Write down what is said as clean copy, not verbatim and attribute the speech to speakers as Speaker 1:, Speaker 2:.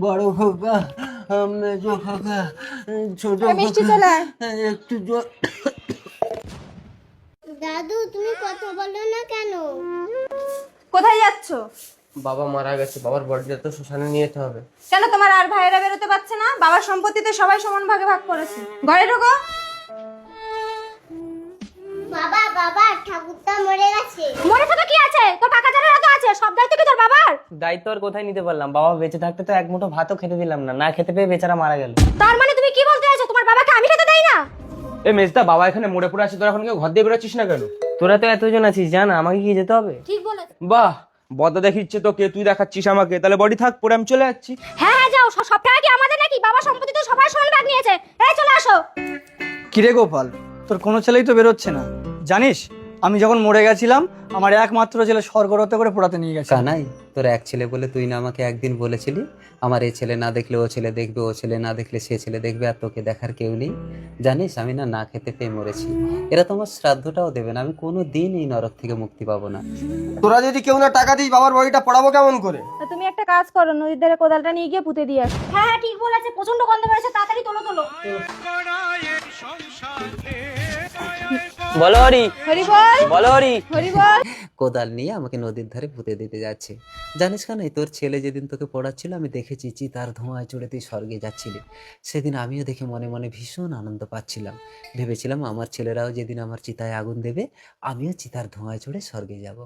Speaker 1: বড় খোকা, মেজো খোকা, ছোট
Speaker 2: মিষ্টি
Speaker 1: খোকা,
Speaker 2: চলে
Speaker 1: একটু জল।
Speaker 3: দাদু তুমি কথা বলো না কেন?
Speaker 2: কোথায় যাচ্ছ?
Speaker 1: বাবা মারা গেছে, বাবার বডিটা তো শ্মশানে নিয়ে যেতে হবে।
Speaker 2: কেন তোমার আর ভাইয়েরা বেরোতে পারছে না? বাবার সম্পত্তিতে সবাই সমান ভাগে ভাগ করেছে। ঘরে ঢোকো।
Speaker 3: বাবা বাবা ঠাকুরটা মরে গেছে।
Speaker 2: মরে থাকা কি আছে? তোর কাকা যারা তো আছে, সব দায়িত্ব কি তোর বাবার?
Speaker 4: দায়িত্ব আর কোথায় নিতে পারলাম? বাবা বেঁচে থাকতে তো এক মুঠো ভাতও খেতে দিলাম না, না খেতে পেয়ে বেচারা মারা গেল।
Speaker 2: তার মানে তুমি কি বলতে চাইছো তোমার বাবাকে আমি খেতে দেই না?
Speaker 1: এ মেজদা, বাবা এখানে মরে পড়ে আছে, তোরা এখন কেউ ঘর দিয়ে বেরোচ্ছিস না কেন?
Speaker 4: তোরা তো এতজন আছিস, জানা আমাকে কি যেতে হবে?
Speaker 2: ঠিক বলে।
Speaker 1: বাহ, বদা দেখিচ্ছে তোকে, তুই দেখাচ্ছিস আমাকে, তাহলে বডি থাক, পরে আমি চলে যাচ্ছি।
Speaker 2: হ্যাঁ হ্যাঁ যাও, সব টাকা কি আমাদের নাকি? বাবার সম্পত্তিতে সবাই সমান ভাগ নিয়েছে। এই চলে আসো।
Speaker 5: কিরে গোপাল, তোর কোনো ছেলেই তো বেরোচ্ছে না। জানিস আমি যখন মরে গেছিলাম আমার একমাত্র ছেলে স্বর্গরত করে পোড়াতে নিয়ে গেছে।
Speaker 6: কানাই, তোর এক ছেলে বলে তুই না আমাকে একদিন বলেছিলি আমার এই ছেলে না দেখলে ও ছেলে দেখবে, ও ছেলে না দেখলে সে ছেলে দেখবে, আর তোকে দেখার কেউ নেই। জানিস আমি না খেতে পেয়ে মরেছি। এরা তো আমার শ্রাদ্ধটাও দেবে না, আমি কোনো দিন এই নরক থেকে মুক্তি পাবো না।
Speaker 1: তোরা যদি কেউ না টাকা দিস, বাবার বডিটা পড়াবো কেমন করে?
Speaker 2: তুমি একটা কাজ করো, নদীর ধারে কোদালটা নিয়ে গিয়ে পুঁতে দিয়ে আসো। হ্যাঁ হ্যাঁ ঠিক বলেছে, প্রচন্ড গন্ধ বেরোচ্ছে, তাড়াতাড়ি তোলো তোলো।
Speaker 4: বলো হরি,
Speaker 2: হরি বল,
Speaker 4: বলো হরি।
Speaker 2: হরি বল।
Speaker 6: কোদাল নিয়ে আমাকে নদীর ধারে পুঁতে দিতে যাচ্ছে। জানিস কানাই, তোর ছেলে যেদিন তোকে পড়াচ্ছিল আমি দেখেছি চিতার ধোঁয়ায় চড়ে তুই স্বর্গে যাচ্ছিলি। সেদিন আমিও দেখে মনে মনে ভীষণ আনন্দ পাচ্ছিলাম। ভেবেছিলাম আমার ছেলেরাও যেদিন আমার চিতায় আগুন দেবে আমিও চিতার ধোঁয়ায় চড়ে স্বর্গে যাব।